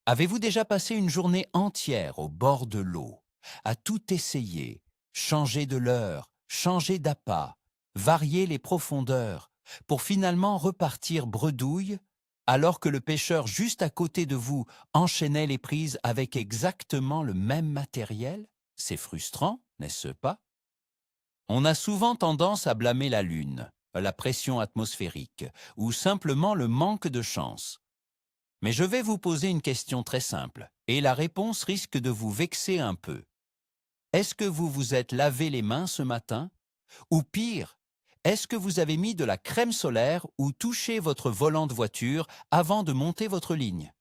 Avez-vous déjà passé une journée entière au bord de l'eau, à tout essayer, changer de leurre, changer d'appât, varier les profondeurs, pour finalement repartir bredouille, alors que le pêcheur juste à côté de vous enchaînait les prises avec exactement le même matériel? C'est frustrant, n'est-ce pas? On a souvent tendance à blâmer la Lune, la pression atmosphérique, ou simplement le manque de chance. Mais je vais vous poser une question très simple, et la réponse risque de vous vexer un peu. Est-ce que vous vous êtes lavé les mains ce matin? Ou pire, est-ce que vous avez mis de la crème solaire ou touché votre volant de voiture avant de monter votre ligne?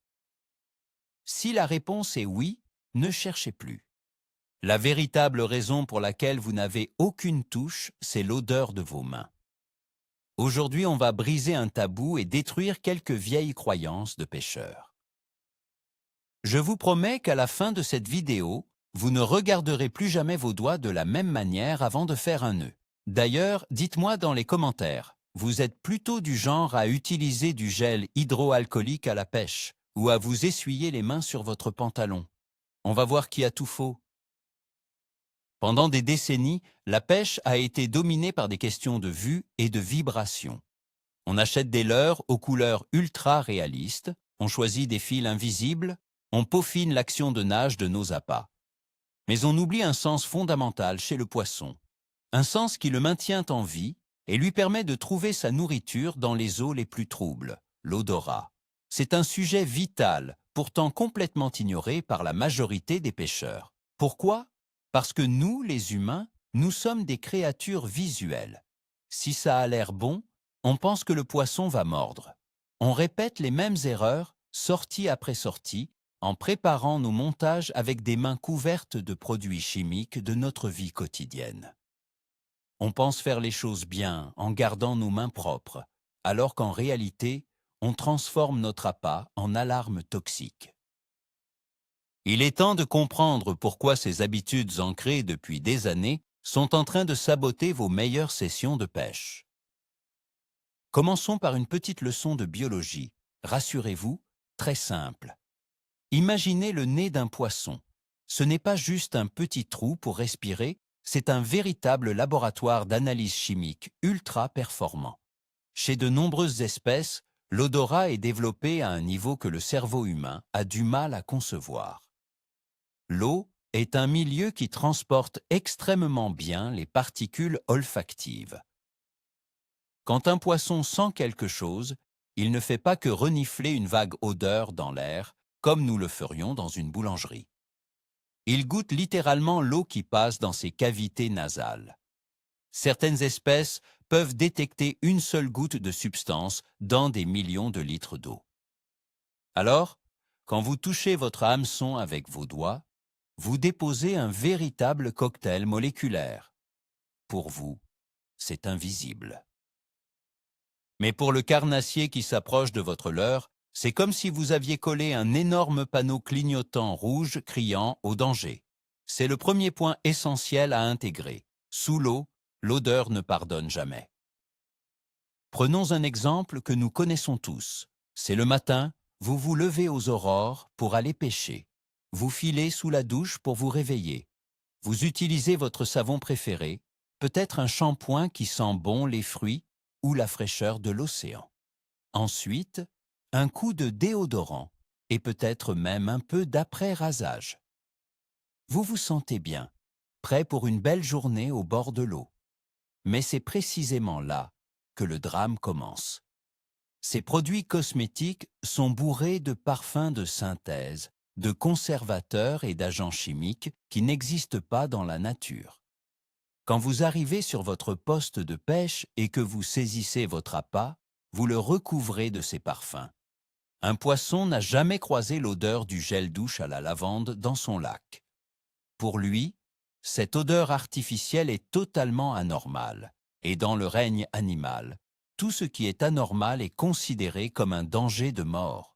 Si la réponse est oui, ne cherchez plus. La véritable raison pour laquelle vous n'avez aucune touche, c'est l'odeur de vos mains. Aujourd'hui, on va briser un tabou et détruire quelques vieilles croyances de pêcheurs. Je vous promets qu'à la fin de cette vidéo, vous ne regarderez plus jamais vos doigts de la même manière avant de faire un nœud. D'ailleurs, dites-moi dans les commentaires, vous êtes plutôt du genre à utiliser du gel hydroalcoolique à la pêche ou à vous essuyer les mains sur votre pantalon? On va voir qui a tout faux. Pendant des décennies, la pêche a été dominée par des questions de vue et de vibration. On achète des leurres aux couleurs ultra réalistes, on choisit des fils invisibles, on peaufine l'action de nage de nos appâts. Mais on oublie un sens fondamental chez le poisson, un sens qui le maintient en vie et lui permet de trouver sa nourriture dans les eaux les plus troubles, l'odorat. C'est un sujet vital, pourtant complètement ignoré par la majorité des pêcheurs. Pourquoi? Parce que nous, les humains, nous sommes des créatures visuelles. Si ça a l'air bon, on pense que le poisson va mordre. On répète les mêmes erreurs, sortie après sortie, en préparant nos montages avec des mains couvertes de produits chimiques de notre vie quotidienne. On pense faire les choses bien en gardant nos mains propres, alors qu'en réalité, on transforme notre appât en alarme toxique. Il est temps de comprendre pourquoi ces habitudes ancrées depuis des années sont en train de saboter vos meilleures sessions de pêche. Commençons par une petite leçon de biologie. Rassurez-vous, très simple. Imaginez le nez d'un poisson. Ce n'est pas juste un petit trou pour respirer, c'est un véritable laboratoire d'analyse chimique ultra performant. Chez de nombreuses espèces, l'odorat est développé à un niveau que le cerveau humain a du mal à concevoir. L'eau est un milieu qui transporte extrêmement bien les particules olfactives. Quand un poisson sent quelque chose, il ne fait pas que renifler une vague odeur dans l'air, comme nous le ferions dans une boulangerie. Il goûte littéralement l'eau qui passe dans ses cavités nasales. Certaines espèces peuvent détecter une seule goutte de substance dans des millions de litres d'eau. Alors, quand vous touchez votre hameçon avec vos doigts, vous déposez un véritable cocktail moléculaire. Pour vous, c'est invisible. Mais pour le carnassier qui s'approche de votre leurre, c'est comme si vous aviez collé un énorme panneau clignotant rouge criant au danger. C'est le premier point essentiel à intégrer. Sous l'eau, l'odeur ne pardonne jamais. Prenons un exemple que nous connaissons tous. C'est le matin, vous vous levez aux aurores pour aller pêcher. Vous filez sous la douche pour vous réveiller. Vous utilisez votre savon préféré, peut-être un shampoing qui sent bon les fruits ou la fraîcheur de l'océan. Ensuite, un coup de déodorant et peut-être même un peu d'après-rasage. Vous vous sentez bien, prêt pour une belle journée au bord de l'eau. Mais c'est précisément là que le drame commence. Ces produits cosmétiques sont bourrés de parfums de synthèse, de conservateurs et d'agents chimiques qui n'existent pas dans la nature. Quand vous arrivez sur votre poste de pêche et que vous saisissez votre appât, vous le recouvrez de ces parfums. Un poisson n'a jamais croisé l'odeur du gel douche à la lavande dans son lac. Pour lui, cette odeur artificielle est totalement anormale, et dans le règne animal, tout ce qui est anormal est considéré comme un danger de mort.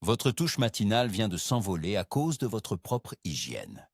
Votre touche matinale vient de s'envoler à cause de votre propre hygiène.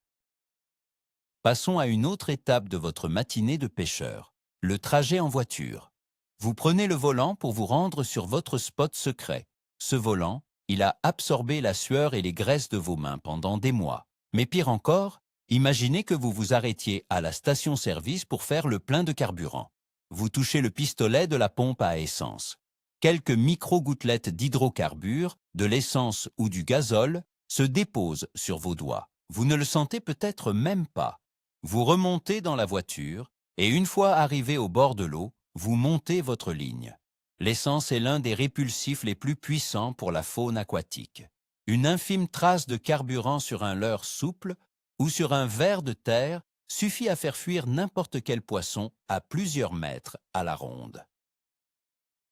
Passons à une autre étape de votre matinée de pêcheur, le trajet en voiture. Vous prenez le volant pour vous rendre sur votre spot secret. Ce volant, Il a absorbé la sueur et les graisses de vos mains pendant des mois. Mais pire encore, imaginez que vous vous arrêtiez à la station-service pour faire le plein de carburant. Vous touchez le pistolet de la pompe à essence. Quelques micro-gouttelettes d'hydrocarbures, de l'essence ou du gazole se déposent sur vos doigts. Vous ne le sentez peut-être même pas. Vous remontez dans la voiture et une fois arrivé au bord de l'eau, vous montez votre ligne. L'essence est l'un des répulsifs les plus puissants pour la faune aquatique. Une infime trace de carburant sur un leurre souple ou sur un ver de terre suffit à faire fuir n'importe quel poisson à plusieurs mètres à la ronde.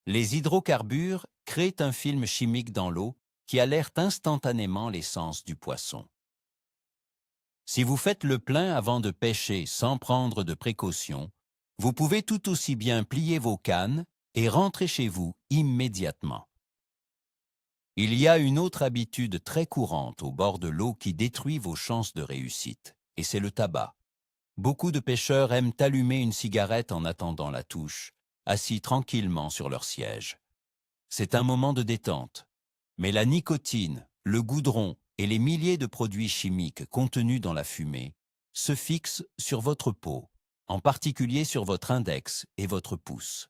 Les hydrocarbures créent un film chimique dans l'eau qui alerte instantanément l'essence du poisson. Si vous faites le plein avant de pêcher sans prendre de précautions, vous pouvez tout aussi bien plier vos cannes et rentrer chez vous immédiatement. Il y a une autre habitude très courante au bord de l'eau qui détruit vos chances de réussite, et c'est le tabac. Beaucoup de pêcheurs aiment allumer une cigarette en attendant la touche, assis tranquillement sur leur siège. C'est un moment de détente, mais la nicotine, le goudron et les milliers de produits chimiques contenus dans la fumée se fixent sur votre peau, en particulier sur votre index et votre pouce.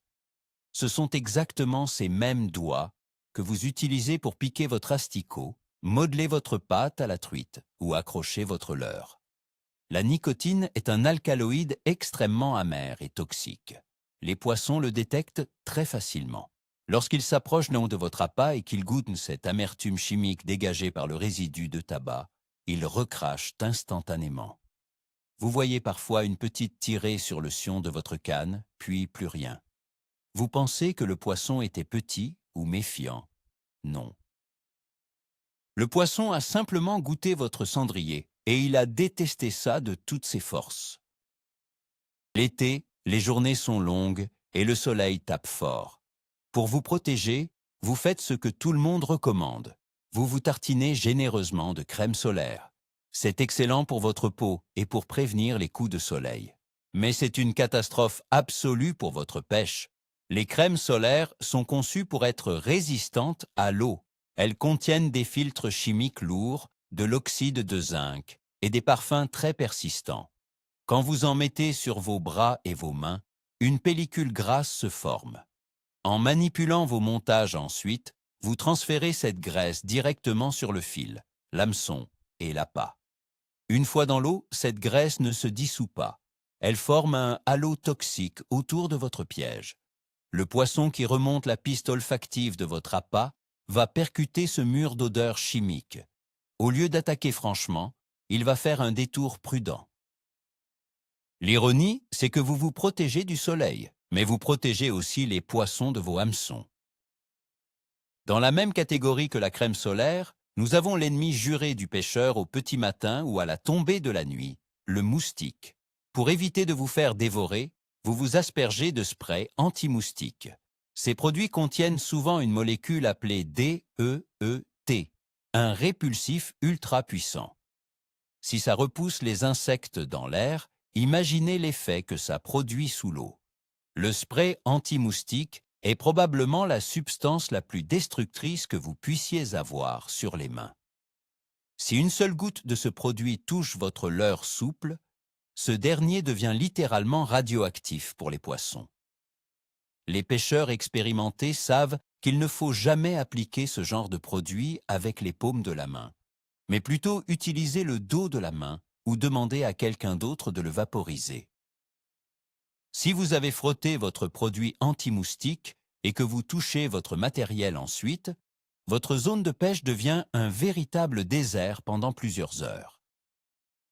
Ce sont exactement ces mêmes doigts que vous utilisez pour piquer votre asticot, modeler votre pâte à la truite ou accrocher votre leurre. La nicotine est un alcaloïde extrêmement amer et toxique. Les poissons le détectent très facilement. Lorsqu'ils s'approchent d'un de votre appât et qu'ils goûtent cette amertume chimique dégagée par le résidu de tabac, ils recrachent instantanément. Vous voyez parfois une petite tirée sur le sion de votre canne, puis plus rien. Vous pensez que le poisson était petit ou méfiant? Non. Le poisson a simplement goûté votre cendrier et il a détesté ça de toutes ses forces. L'été, les journées sont longues et le soleil tape fort. Pour vous protéger, vous faites ce que tout le monde recommande. Vous vous tartinez généreusement de crème solaire. C'est excellent pour votre peau et pour prévenir les coups de soleil. Mais c'est une catastrophe absolue pour votre pêche. Les crèmes solaires sont conçues pour être résistantes à l'eau. Elles contiennent des filtres chimiques lourds, de l'oxyde de zinc et des parfums très persistants. Quand vous en mettez sur vos bras et vos mains, une pellicule grasse se forme. En manipulant vos montages ensuite, vous transférez cette graisse directement sur le fil, l'hameçon et l'appât. Une fois dans l'eau, cette graisse ne se dissout pas. Elle forme un halo toxique autour de votre piège. Le poisson qui remonte la piste olfactive de votre appât va percuter ce mur d'odeur chimique. Au lieu d'attaquer franchement, il va faire un détour prudent. L'ironie, c'est que vous vous protégez du soleil, mais vous protégez aussi les poissons de vos hameçons. Dans la même catégorie que la crème solaire, nous avons l'ennemi juré du pêcheur au petit matin ou à la tombée de la nuit, le moustique. Pour éviter de vous faire dévorer, vous vous aspergez de spray anti-moustique. Ces produits contiennent souvent une molécule appelée DEET, un répulsif ultra puissant. Si ça repousse les insectes dans l'air, imaginez l'effet que ça produit sous l'eau. Le spray anti-moustique est probablement la substance la plus destructrice que vous puissiez avoir sur les mains. Si une seule goutte de ce produit touche votre leurre souple, ce dernier devient littéralement radioactif pour les poissons. Les pêcheurs expérimentés savent qu'il ne faut jamais appliquer ce genre de produit avec les paumes de la main, mais plutôt utiliser le dos de la main ou demander à quelqu'un d'autre de le vaporiser. Si vous avez frotté votre produit anti-moustique et que vous touchez votre matériel ensuite, votre zone de pêche devient un véritable désert pendant plusieurs heures.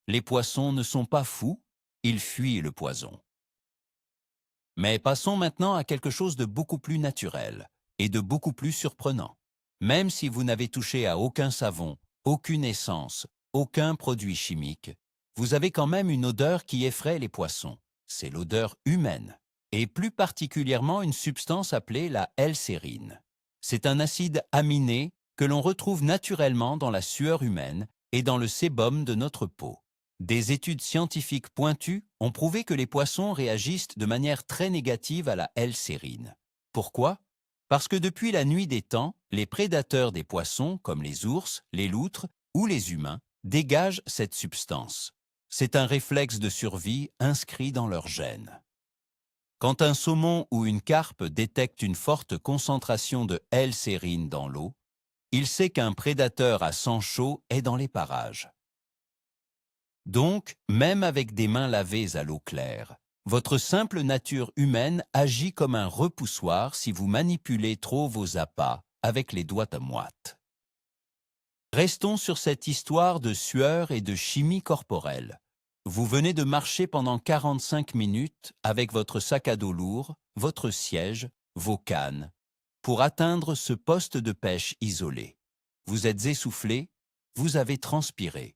Les poissons ne sont pas fous, ils fuient le poison. Mais passons maintenant à quelque chose de beaucoup plus naturel et de beaucoup plus surprenant. Même si vous n'avez touché à aucun savon, aucune essence, aucun produit chimique, vous avez quand même une odeur qui effraie les poissons. C'est l'odeur humaine, et plus particulièrement une substance appelée la L-sérine. C'est un acide aminé que l'on retrouve naturellement dans la sueur humaine et dans le sébum de notre peau. Des études scientifiques pointues ont prouvé que les poissons réagissent de manière très négative à la L-sérine. Pourquoi? Parce que depuis la nuit des temps, les prédateurs des poissons, comme les ours, les loutres ou les humains, dégagent cette substance. C'est un réflexe de survie inscrit dans leur gène. Quand un saumon ou une carpe détecte une forte concentration de L-sérine dans l'eau, il sait qu'un prédateur à sang chaud est dans les parages. Donc, même avec des mains lavées à l'eau claire, votre simple nature humaine agit comme un repoussoir si vous manipulez trop vos appâts avec les doigts à moite. Restons sur cette histoire de sueur et de chimie corporelle. Vous venez de marcher pendant 45 minutes avec votre sac à dos lourd, votre siège, vos cannes, pour atteindre ce poste de pêche isolé. Vous êtes essoufflé, vous avez transpiré.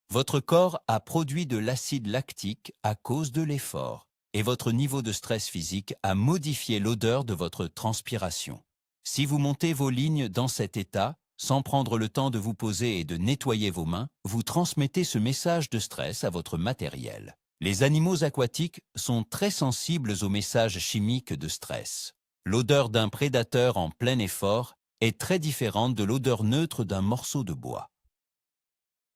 Votre corps a produit de l'acide lactique à cause de l'effort et votre niveau de stress physique a modifié l'odeur de votre transpiration. Si vous montez vos lignes dans cet état, sans prendre le temps de vous poser et de nettoyer vos mains, vous transmettez ce message de stress à votre matériel. Les animaux aquatiques sont très sensibles aux messages chimiques de stress. L'odeur d'un prédateur en plein effort est très différente de l'odeur neutre d'un morceau de bois.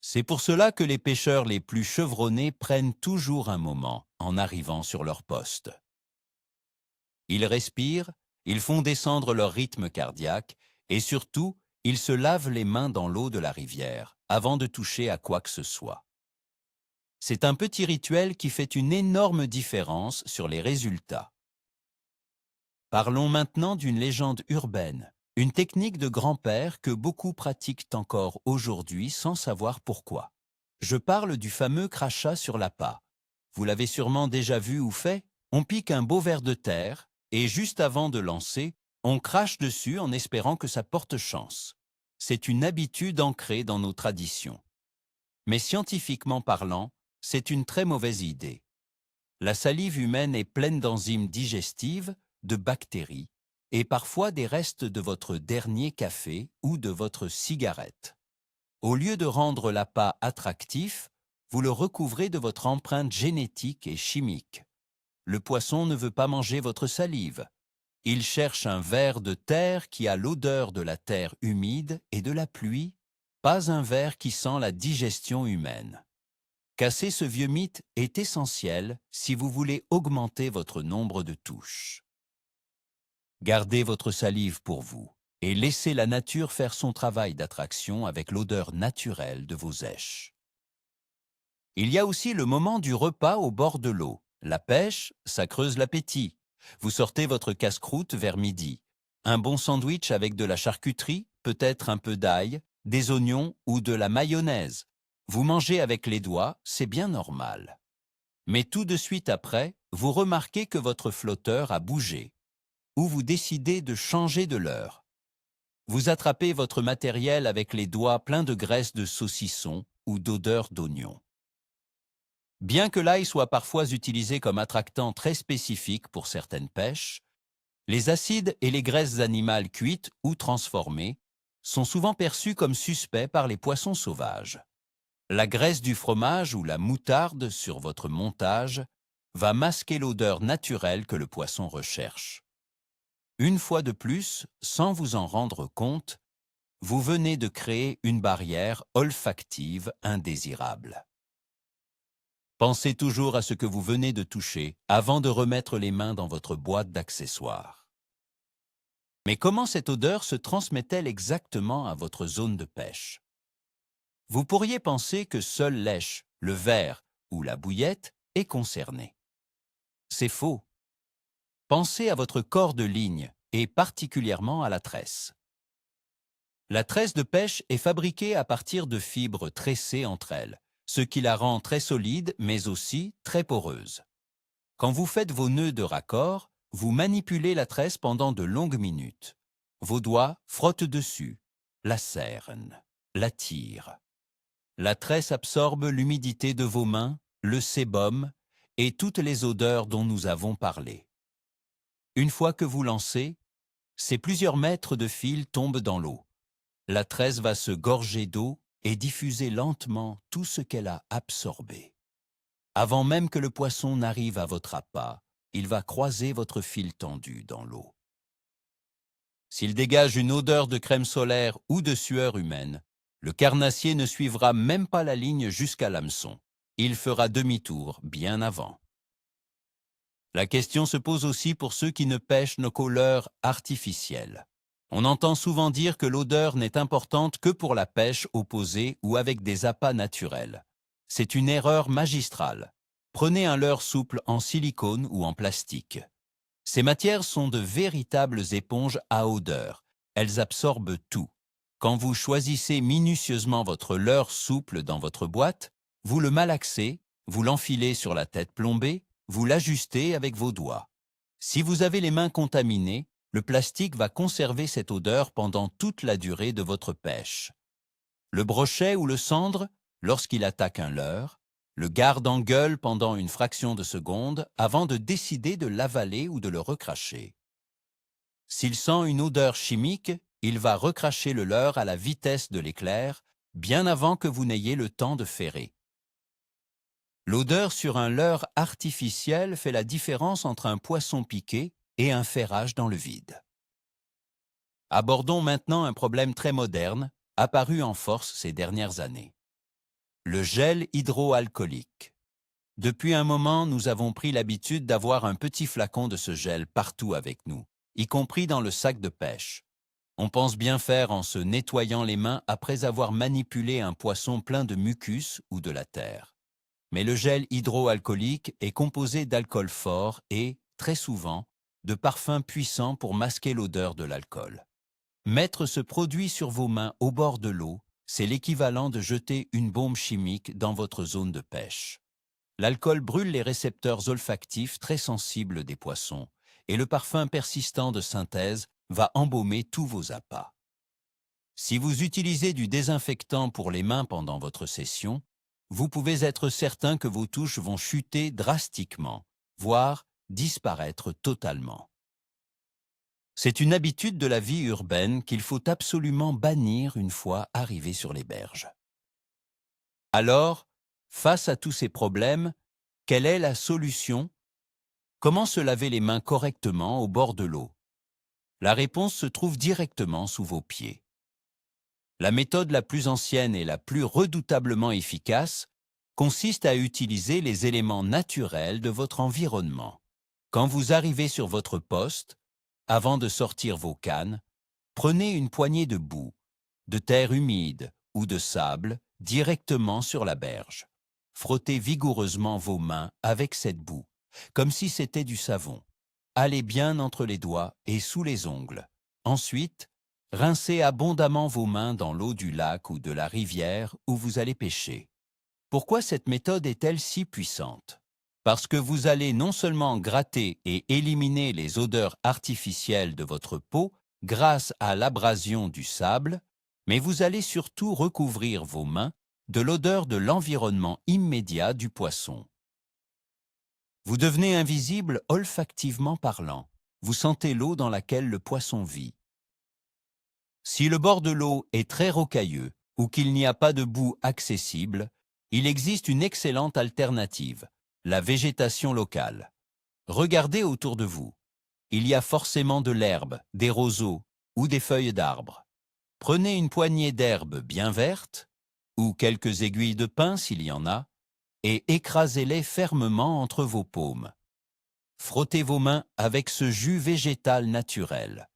C'est pour cela que les pêcheurs les plus chevronnés prennent toujours un moment en arrivant sur leur poste. Ils respirent, ils font descendre leur rythme cardiaque et surtout, ils se lavent les mains dans l'eau de la rivière avant de toucher à quoi que ce soit. C'est un petit rituel qui fait une énorme différence sur les résultats. Parlons maintenant d'une légende urbaine, une technique de grand-père que beaucoup pratiquent encore aujourd'hui sans savoir pourquoi. Je parle du fameux crachat sur l'appât. Vous l'avez sûrement déjà vu ou fait. On pique un beau ver de terre et juste avant de lancer, on crache dessus en espérant que ça porte chance. C'est une habitude ancrée dans nos traditions. Mais scientifiquement parlant, c'est une très mauvaise idée. La salive humaine est pleine d'enzymes digestives, de bactéries et parfois des restes de votre dernier café ou de votre cigarette. Au lieu de rendre l'appât attractif, vous le recouvrez de votre empreinte génétique et chimique. Le poisson ne veut pas manger votre salive. Il cherche un ver de terre qui a l'odeur de la terre humide et de la pluie, pas un ver qui sent la digestion humaine. Casser ce vieux mythe est essentiel si vous voulez augmenter votre nombre de touches. Gardez votre salive pour vous et laissez la nature faire son travail d'attraction avec l'odeur naturelle de vos èches. Il y a aussi le moment du repas au bord de l'eau. La pêche, ça creuse l'appétit. Vous sortez votre casse-croûte vers midi. Un bon sandwich avec de la charcuterie, peut-être un peu d'ail, des oignons ou de la mayonnaise. Vous mangez avec les doigts, c'est bien normal. Mais tout de suite après, vous remarquez que votre flotteur a bougé. Ou vous décidez de changer de l'heure. Vous attrapez votre matériel avec les doigts pleins de graisse de saucisson ou d'odeur d'oignon. Bien que l'ail soit parfois utilisé comme attractant très spécifique pour certaines pêches, les acides et les graisses animales cuites ou transformées sont souvent perçus comme suspects par les poissons sauvages. La graisse du fromage ou la moutarde sur votre montage va masquer l'odeur naturelle que le poisson recherche. Une fois de plus, sans vous en rendre compte, vous venez de créer une barrière olfactive indésirable. Pensez toujours à ce que vous venez de toucher avant de remettre les mains dans votre boîte d'accessoires. Mais comment cette odeur se transmet-elle exactement à votre zone de pêche? Vous pourriez penser que seule l'èche, le ver ou la bouillette est concernée. C'est faux. Pensez à votre corps de ligne et particulièrement à la tresse. La tresse de pêche est fabriquée à partir de fibres tressées entre elles, ce qui la rend très solide mais aussi très poreuse. Quand vous faites vos nœuds de raccord, vous manipulez la tresse pendant de longues minutes. Vos doigts frottent dessus, la cernent, la tirent. La tresse absorbe l'humidité de vos mains, le sébum et toutes les odeurs dont nous avons parlé. Une fois que vous lancez, ces plusieurs mètres de fil tombent dans l'eau. La tresse va se gorger d'eau et diffuser lentement tout ce qu'elle a absorbé. Avant même que le poisson n'arrive à votre appât, il va croiser votre fil tendu dans l'eau. S'il dégage une odeur de crème solaire ou de sueur humaine, le carnassier ne suivra même pas la ligne jusqu'à l'hameçon. Il fera demi-tour bien avant. La question se pose aussi pour ceux qui ne pêchent qu'aux leurres artificielles. On entend souvent dire que l'odeur n'est importante que pour la pêche opposée ou avec des appâts naturels. C'est une erreur magistrale. Prenez un leurre souple en silicone ou en plastique. Ces matières sont de véritables éponges à odeur. Elles absorbent tout. Quand vous choisissez minutieusement votre leurre souple dans votre boîte, vous le malaxez, vous l'enfilez sur la tête plombée, vous l'ajustez avec vos doigts. Si vous avez les mains contaminées, le plastique va conserver cette odeur pendant toute la durée de votre pêche. Le brochet ou le cendre, lorsqu'il attaque un leurre, le garde en gueule pendant une fraction de seconde avant de décider de l'avaler ou de le recracher. S'il sent une odeur chimique, il va recracher le leurre à la vitesse de l'éclair, bien avant que vous n'ayez le temps de ferrer. L'odeur sur un leurre artificiel fait la différence entre un poisson piqué et un ferrage dans le vide. Abordons maintenant un problème très moderne, apparu en force ces dernières années. Le gel hydroalcoolique. Depuis un moment, nous avons pris l'habitude d'avoir un petit flacon de ce gel partout avec nous, y compris dans le sac de pêche. On pense bien faire en se nettoyant les mains après avoir manipulé un poisson plein de mucus ou de la terre. Mais le gel hydroalcoolique est composé d'alcool fort et, très souvent, de parfums puissants pour masquer l'odeur de l'alcool. Mettre ce produit sur vos mains au bord de l'eau, c'est l'équivalent de jeter une bombe chimique dans votre zone de pêche. L'alcool brûle les récepteurs olfactifs très sensibles des poissons et le parfum persistant de synthèse va embaumer tous vos appâts. Si vous utilisez du désinfectant pour les mains pendant votre session, vous pouvez être certain que vos touches vont chuter drastiquement, voire disparaître totalement. C'est une habitude de la vie urbaine qu'il faut absolument bannir une fois arrivé sur les berges. Alors, face à tous ces problèmes, quelle est la solution? Comment se laver les mains correctement au bord de l'eau? La réponse se trouve directement sous vos pieds. La méthode la plus ancienne et la plus redoutablement efficace consiste à utiliser les éléments naturels de votre environnement. Quand vous arrivez sur votre poste, avant de sortir vos cannes, prenez une poignée de boue, de terre humide ou de sable directement sur la berge. Frottez vigoureusement vos mains avec cette boue, comme si c'était du savon. Allez bien entre les doigts et sous les ongles. Ensuite, rincez abondamment vos mains dans l'eau du lac ou de la rivière où vous allez pêcher. Pourquoi cette méthode est-elle si puissante? Parce que vous allez non seulement gratter et éliminer les odeurs artificielles de votre peau grâce à l'abrasion du sable, mais vous allez surtout recouvrir vos mains de l'odeur de l'environnement immédiat du poisson. Vous devenez invisible olfactivement parlant. Vous sentez l'eau dans laquelle le poisson vit. Si le bord de l'eau est très rocailleux ou qu'il n'y a pas de boue accessible, il existe une excellente alternative, la végétation locale. Regardez autour de vous. Il y a forcément de l'herbe, des roseaux ou des feuilles d'arbres. Prenez une poignée d'herbes bien vertes, ou quelques aiguilles de pin s'il y en a, et écrasez-les fermement entre vos paumes. Frottez vos mains avec ce jus végétal naturel.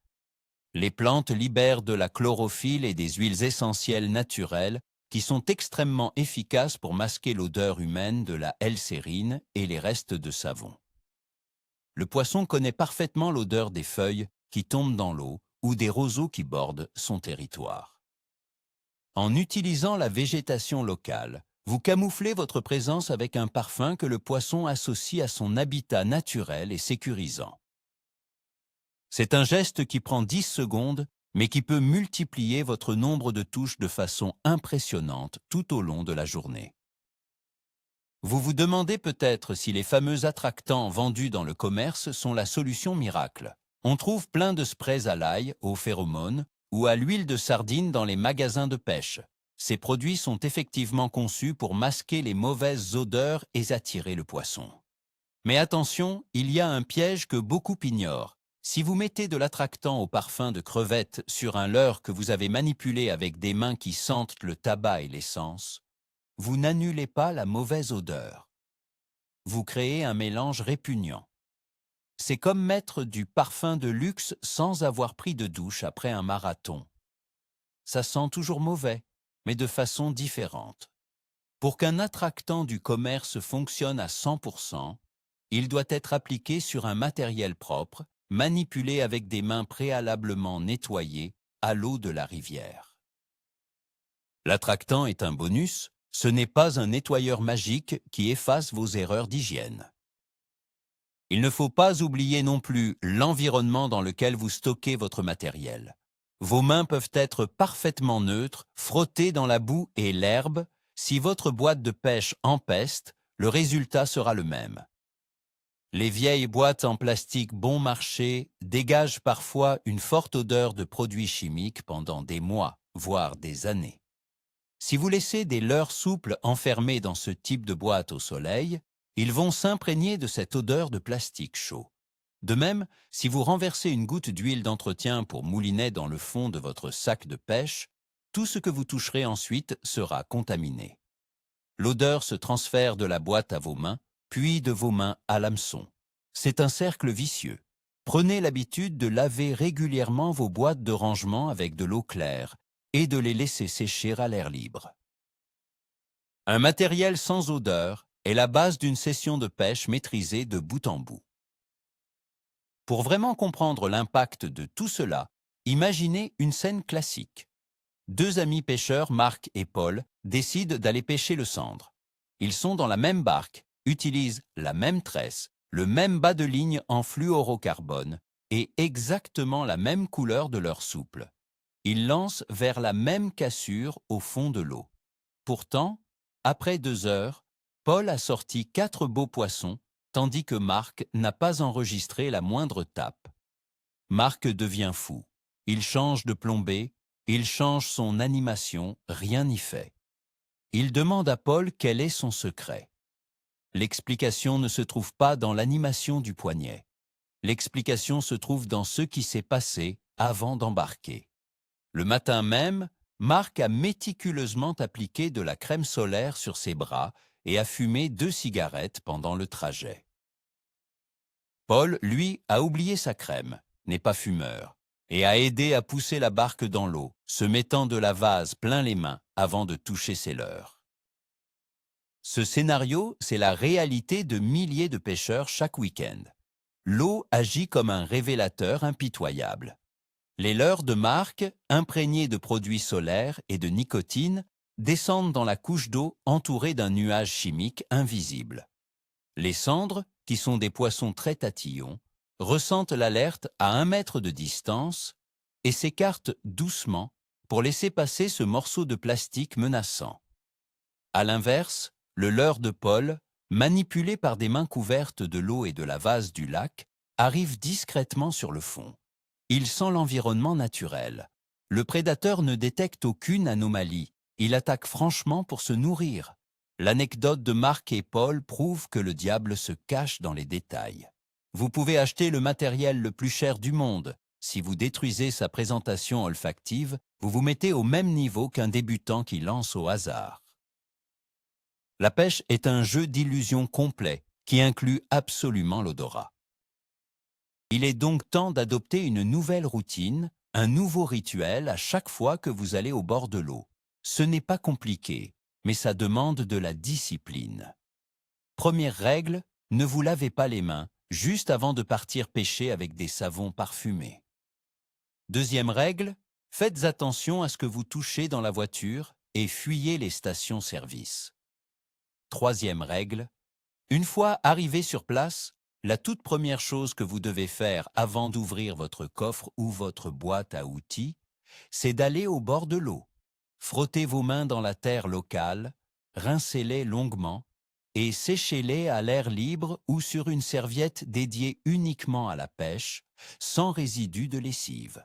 Les plantes libèrent de la chlorophylle et des huiles essentielles naturelles qui sont extrêmement efficaces pour masquer l'odeur humaine de la L-sérine et les restes de savon. Le poisson connaît parfaitement l'odeur des feuilles qui tombent dans l'eau ou des roseaux qui bordent son territoire. En utilisant la végétation locale, vous camouflez votre présence avec un parfum que le poisson associe à son habitat naturel et sécurisant. C'est un geste qui prend 10 secondes, mais qui peut multiplier votre nombre de touches de façon impressionnante tout au long de la journée. Vous vous demandez peut-être si les fameux attractants vendus dans le commerce sont la solution miracle. On trouve plein de sprays à l'ail, aux phéromones ou à l'huile de sardine dans les magasins de pêche. Ces produits sont effectivement conçus pour masquer les mauvaises odeurs et attirer le poisson. Mais attention, il y a un piège que beaucoup ignorent. Si vous mettez de l'attractant au parfum de crevettes sur un leurre que vous avez manipulé avec des mains qui sentent le tabac et l'essence, vous n'annulez pas la mauvaise odeur. Vous créez un mélange répugnant. C'est comme mettre du parfum de luxe sans avoir pris de douche après un marathon. Ça sent toujours mauvais, mais de façon différente. Pour qu'un attractant du commerce fonctionne à 100%, il doit être appliqué sur un matériel propre, manipulé avec des mains préalablement nettoyées à l'eau de la rivière. L'attractant est un bonus, ce n'est pas un nettoyeur magique qui efface vos erreurs d'hygiène. Il ne faut pas oublier non plus l'environnement dans lequel vous stockez votre matériel. Vos mains peuvent être parfaitement neutres, frottées dans la boue et l'herbe. Si votre boîte de pêche empeste, le résultat sera le même. Les vieilles boîtes en plastique bon marché dégagent parfois une forte odeur de produits chimiques pendant des mois, voire des années. Si vous laissez des leurres souples enfermés dans ce type de boîte au soleil, ils vont s'imprégner de cette odeur de plastique chaud. De même, si vous renversez une goutte d'huile d'entretien pour moulinet dans le fond de votre sac de pêche, tout ce que vous toucherez ensuite sera contaminé. L'odeur se transfère de la boîte à vos mains, puis de vos mains à l'hameçon. C'est un cercle vicieux. Prenez l'habitude de laver régulièrement vos boîtes de rangement avec de l'eau claire et de les laisser sécher à l'air libre. Un matériel sans odeur est la base d'une session de pêche maîtrisée de bout en bout. Pour vraiment comprendre l'impact de tout cela, imaginez une scène classique. Deux amis pêcheurs, Marc et Paul, décident d'aller pêcher le sandre. Ils sont dans la même barque, utilisent la même tresse, le même bas de ligne en fluorocarbone et exactement la même couleur de leur souple. Ils lancent vers la même cassure au fond de l'eau. Pourtant, après 2 heures, Paul a sorti 4 beaux poissons, tandis que Marc n'a pas enregistré la moindre tape. Marc devient fou. Il change de plombée, il change son animation, rien n'y fait. Il demande à Paul quel est son secret. L'explication ne se trouve pas dans l'animation du poignet. L'explication se trouve dans ce qui s'est passé avant d'embarquer. Le matin même, Marc a méticuleusement appliqué de la crème solaire sur ses bras et a fumé 2 cigarettes pendant le trajet. Paul, lui, a oublié sa crème, n'est pas fumeur, et a aidé à pousser la barque dans l'eau, se mettant de la vase plein les mains avant de toucher ses leurres. Ce scénario, c'est la réalité de milliers de pêcheurs chaque week-end. L'eau agit comme un révélateur impitoyable. Les leurres de Marc, imprégnées de produits solaires et de nicotine, descendent dans la couche d'eau entourée d'un nuage chimique invisible. Les cendres, qui sont des poissons très tatillons, ressentent l'alerte à 1 mètre de distance et s'écartent doucement pour laisser passer ce morceau de plastique menaçant. À l'inverse, le leurre de Paul, manipulé par des mains couvertes de l'eau et de la vase du lac, arrive discrètement sur le fond. Il sent l'environnement naturel. Le prédateur ne détecte aucune anomalie. Il attaque franchement pour se nourrir. L'anecdote de Marc et Paul prouve que le diable se cache dans les détails. Vous pouvez acheter le matériel le plus cher du monde. Si vous détruisez sa présentation olfactive, vous vous mettez au même niveau qu'un débutant qui lance au hasard. La pêche est un jeu d'illusions complet qui inclut absolument l'odorat. Il est donc temps d'adopter une nouvelle routine, un nouveau rituel à chaque fois que vous allez au bord de l'eau. Ce n'est pas compliqué, mais ça demande de la discipline. Première règle, ne vous lavez pas les mains juste avant de partir pêcher avec des savons parfumés. Deuxième règle, faites attention à ce que vous touchez dans la voiture et fuyez les stations-service. Troisième règle, une fois arrivé sur place, la toute première chose que vous devez faire avant d'ouvrir votre coffre ou votre boîte à outils, c'est d'aller au bord de l'eau. Frottez vos mains dans la terre locale, rincez-les longuement et séchez-les à l'air libre ou sur une serviette dédiée uniquement à la pêche, sans résidus de lessive.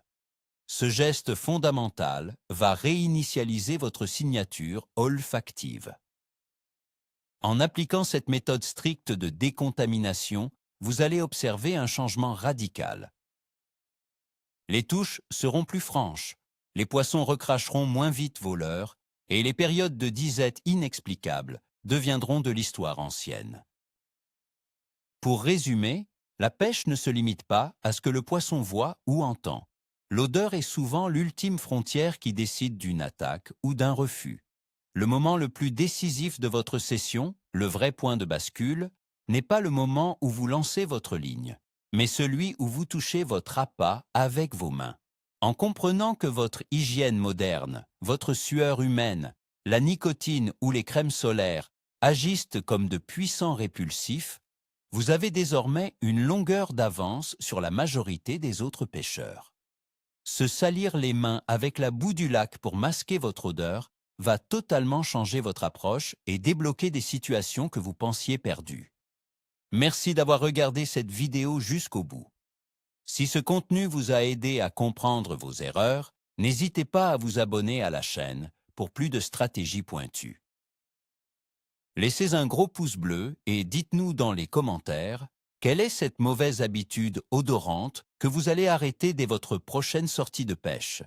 Ce geste fondamental va réinitialiser votre signature olfactive. En appliquant cette méthode stricte de décontamination, vous allez observer un changement radical. Les touches seront plus franches, les poissons recracheront moins vite vos leurres, et les périodes de disette inexplicables deviendront de l'histoire ancienne. Pour résumer, la pêche ne se limite pas à ce que le poisson voit ou entend. L'odeur est souvent l'ultime frontière qui décide d'une attaque ou d'un refus. Le moment le plus décisif de votre session, le vrai point de bascule, n'est pas le moment où vous lancez votre ligne, mais celui où vous touchez votre appât avec vos mains. En comprenant que votre hygiène moderne, votre sueur humaine, la nicotine ou les crèmes solaires agissent comme de puissants répulsifs, vous avez désormais une longueur d'avance sur la majorité des autres pêcheurs. Se salir les mains avec la boue du lac pour masquer votre odeur va totalement changer votre approche et débloquer des situations que vous pensiez perdues. Merci d'avoir regardé cette vidéo jusqu'au bout. Si ce contenu vous a aidé à comprendre vos erreurs, n'hésitez pas à vous abonner à la chaîne pour plus de stratégies pointues. Laissez un gros pouce bleu et dites-nous dans les commentaires quelle est cette mauvaise habitude odorante que vous allez arrêter dès votre prochaine sortie de pêche.